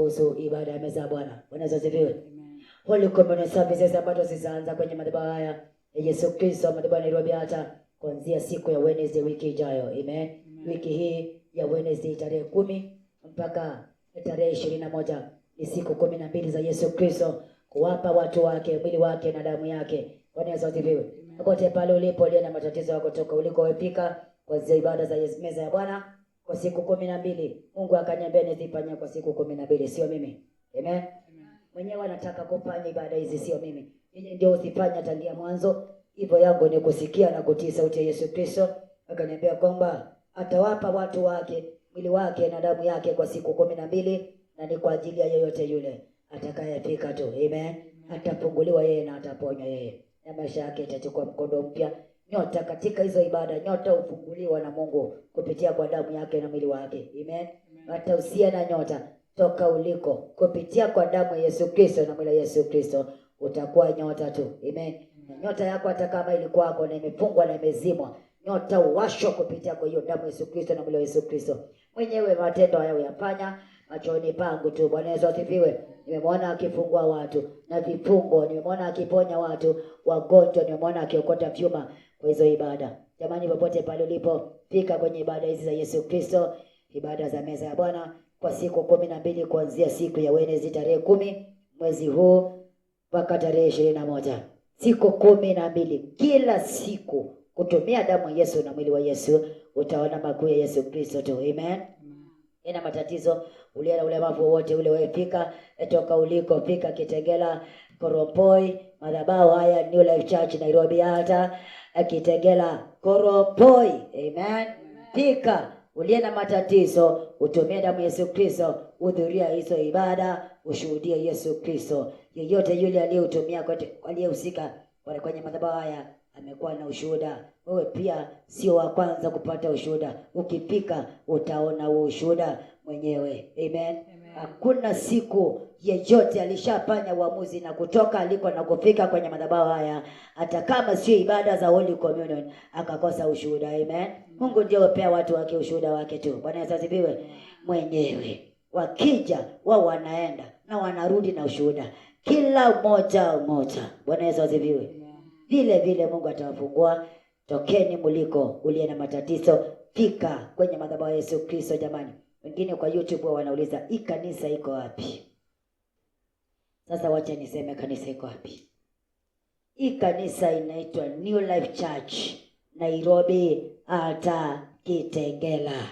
kuhusu ibada ya meza ya Bwana. Bwana asifiwe. Holy Communion Services ambazo zitaanza kwenye madhabahu haya ya Yesu Kristo madhabahu ya Nairobi hata kuanzia siku ya Wednesday wiki ijayo. Amen. Wiki hii ya Wednesday tarehe 10 mpaka tarehe 21 ni siku 12 za Yesu Kristo kuwapa watu wake mwili wake na damu yake. Bwana asifiwe. Popote pale ulipo na matatizo yako toka ulikowepika kwa ibada za meza ya Bwana kwa siku 12. Mungu akaniambia nizifanye kwa siku 12, sio mimi. Amen. Mwenyewe anataka kufanya ibada hizi, sio mimi. Yeye ndio usifanya tangia mwanzo. Hivyo yangu ni kusikia na kutii sauti ya Yesu Kristo. Akaniambia kwamba atawapa watu wake mwili wake na damu yake kwa siku 12, na ni kwa ajili ya yeyote yule atakayefika tu. Amen. Atafunguliwa yeye na ataponywa yeye. Na maisha yake itachukua mkondo mpya. Nyota katika hizo ibada, nyota ufunguliwa na Mungu kupitia kwa damu yake na mwili wake. Amen. Hata usia na nyota toka uliko kupitia kwa damu ya Yesu Kristo na mwili wa Yesu Kristo utakuwa nyota tu. Amen. Na nyota yako hata kama ilikuwa yako na imefungwa na imezimwa, nyota uwasho kupitia kwa hiyo damu ya Yesu Kristo na mwili wa Yesu Kristo. Mwenyewe matendo hayo yafanya machoni pangu tu. Bwana Yesu asifiwe. Nimemwona akifungua watu na vifungo, nimemwona akiponya watu wagonjwa, nimemwona akiokota vyuma kwa hizo ibada. Jamani, popote pale ulipo, fika kwenye ibada hizi za Yesu Kristo, ibada za meza ya Bwana kwa siku 12 kuanzia siku ya Wednesday tarehe 10 mwezi huu mpaka tarehe 21. Siku 12 kila siku kutumia damu ya Yesu na mwili wa Yesu, utaona makuu ya Yesu Kristo tu. Amen. Ina matatizo ule na ulemavu wote ule wefika toka uliko, fika Kitengela, Koropoi, madhabahu haya New Life Church Nairobi hata Kitengela, Koropoi. Amen. Fika ulie na matatizo, utumie damu ya Yesu Kristo, hudhuria hizo ibada, ushuhudie Yesu Kristo. Yeyote yule aliyeutumia kote, aliyehusika kwenye madhabahu haya amekuwa na ushuhuda. Wewe pia sio wa kwanza kupata ushuhuda. Ukifika utaona huo ushuhuda mwenyewe. Amen. Hakuna siku yeyote alishafanya uamuzi na kutoka aliko na kufika kwenye madhabahu haya, hata kama sio ibada za Holy Communion, akakosa ushuhuda. Amen. Mungu ndio upea watu wake ushuhuda wake tu. Bwana Yesu asifiwe. Mwenyewe wakija wao wanaenda na wanarudi na ushuhuda kila mmoja. Bwana Yesu asifiwe. Vile vile Mungu atawafungua. Tokeni muliko ulie na matatizo, fika kwenye madhabahu ya Yesu Kristo. Jamani, wengine kwa YouTube wanauliza hii kanisa iko wapi? Sasa wacha niseme kanisa iko wapi. Hii kanisa inaitwa New Life Church Nairobi hata Kitengela.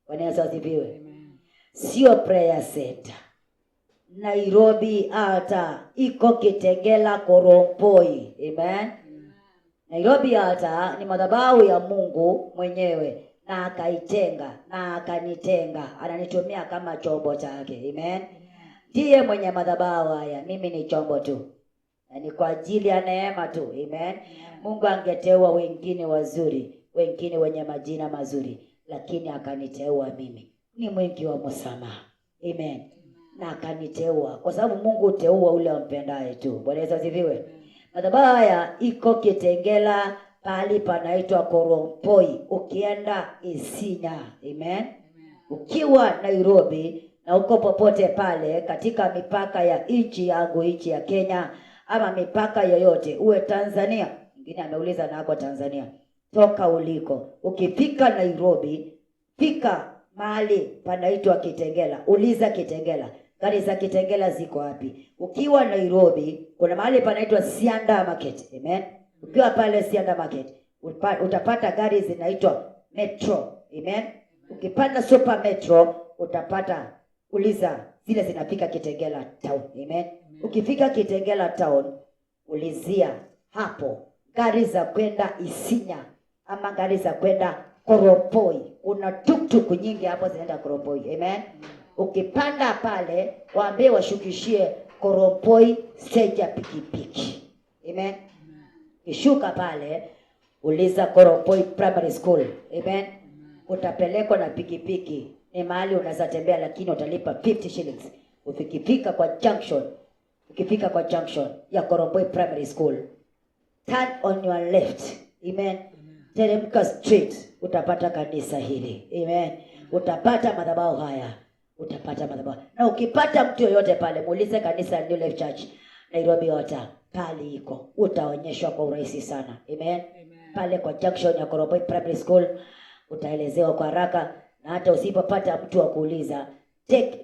Bwana Yesu asifiwe. Sio prayer center. Nairobi hata iko Kitengela, Koropoi. Amen. Nairobi hata ni madhabahu ya Mungu mwenyewe, na akaitenga na akanitenga, ananitumia kama chombo chake. Amen. Ndiye mwenye madhabahu haya, mimi ni chombo tu, na ni kwa ajili ya neema tu. Amen. Mungu angeteua wengine wazuri, wengine wenye majina mazuri, lakini akaniteua mimi. Ni mwingi wa msamaha. Amen. Na akaniteua kwa sababu Mungu huteua ule ampendaye tu. Bwana Yesu asifiwe. Madhabahu haya iko Kitengela, pali panaitwa Koropoi, ukienda Isinya. Amen. Ukiwa Nairobi na uko popote pale katika mipaka ya nchi yangu, nchi ya Kenya, ama mipaka yoyote, uwe Tanzania. Mwingine ameuliza na ako Tanzania. Toka uliko, ukifika Nairobi, fika mahali panaitwa Kitengela, uliza Kitengela. Gari za Kitengela ziko wapi? Ukiwa Nairobi, kuna mahali panaitwa Sianda Market. Amen. Ukiwa pale Sianda Market, utapata gari zinaitwa Metro. Amen. Ukipanda Super Metro, utapata, uliza zile zinafika Kitengela Town. Amen. Ukifika Kitengela Town, ulizia hapo gari za kwenda Isinya ama gari za kwenda Koropoi. Una tuktuk nyingi hapo zinaenda Koropoi. Amen. Ukipanda pale, waambie washukishie Koropoi stage ya pikipiki. Amen. Kishuka pale, uliza Koropoi Primary School. Amen. Utapelekwa na pikipiki. Ni mahali unaweza tembea, lakini utalipa 50 shillings. Ukifika kwa junction ya Koropoi Primary School, turn on your left. Amen. Teremka street, utapata kanisa hili. Amen. Utapata madhabahu haya. utapata madhabahu. Na ukipata mtu yoyote pale, muulize kanisa New Life Church Nairobi Altar, pale iko, utaonyeshwa kwa urahisi sana. Amen. Pale kwa junction ya Koroboi Primary School utaelezewa kwa haraka, na hata usipopata mtu wa kuuliza,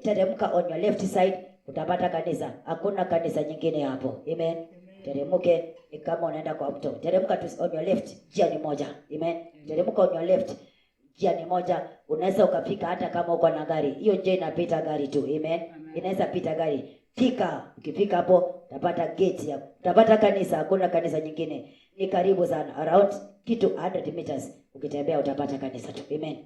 teremka on your left side, utapata kanisa. Hakuna kanisa nyingine hapo. Amen. Teremke ni kama unaenda kwa mto. Teremka tu on your left, njia ni moja. Amen. Teremka on your left, njia ni moja. Unaweza ukafika hata kama uko na gari. Hiyo njia inapita gari tu. Amen. Inaweza pita gari. Fika, ukifika hapo utapata gate ya, utapata kanisa. Hakuna kanisa nyingine. Ni karibu sana. Around kitu 100 meters ukitembea utapata kanisa tu. Amen.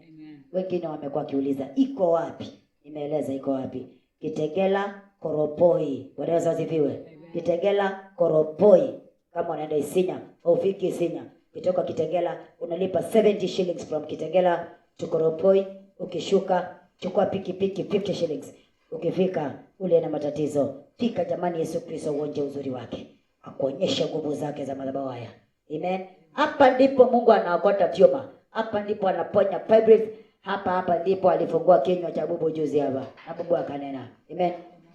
Wengine wamekuwa kiuliza iko wapi? Nimeeleza iko wapi. Kitengela Koroboi. Bwana asifiwe. Kitengela Koroboi. Kama unaenda Isinya au ufiki Isinya, kutoka Kitengela unalipa 70 shillings from Kitengela to Koroboi. Ukishuka chukua pikipiki 50 shillings. Ukifika ule na matatizo, fika jamani, Yesu Kristo uonje uzuri wake, akuonyesha nguvu zake za madhabahu haya. Amen. Hapa ndipo Mungu anaokota vyuma. Hapa ndipo anaponya fibroids. Hapa ndipo alifungua kinywa cha bubu juzi hapa. Na bubu akanena. Amen.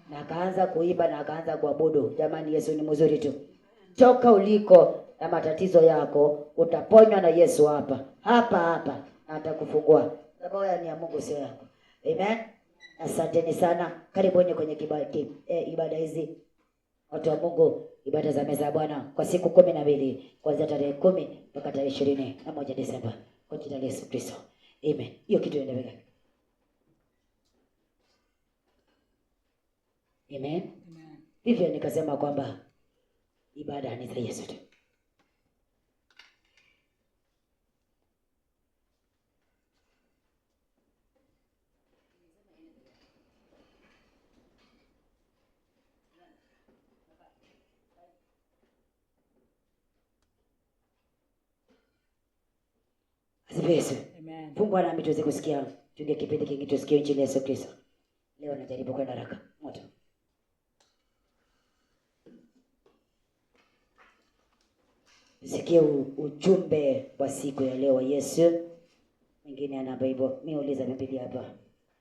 Na akaanza kuiba na akaanza kuabudu. Jamani, Yesu ni mzuri tu. Toka uliko na matatizo yako, utaponywa na Yesu hapa. Hapa na atakufungua. Madhabahu ni ya Mungu, sio yako. Amen. Asanteni sana. Karibuni kwenye ibada hizi. Watu wa Mungu, ibada za meza ya Bwana kwa siku 12 kuanzia tarehe 10 mpaka tarehe 21 Desemba kwa jina la Yesu Kristo. Amen. Hiyo kitu endelea. Amen. Hivyo nikasema kwamba ibada ni za Yesu tu. Yesu. Amen. Fungwa nami tuweze kusikia, tunge kipindi kingi tusikie injili ya Yesu Kristo. Leo najaribu kwenda haraka. Moto. Sikia ujumbe wa siku ya leo wa Yesu. Mwingine ana Bible. Mimi uliza Biblia hapa.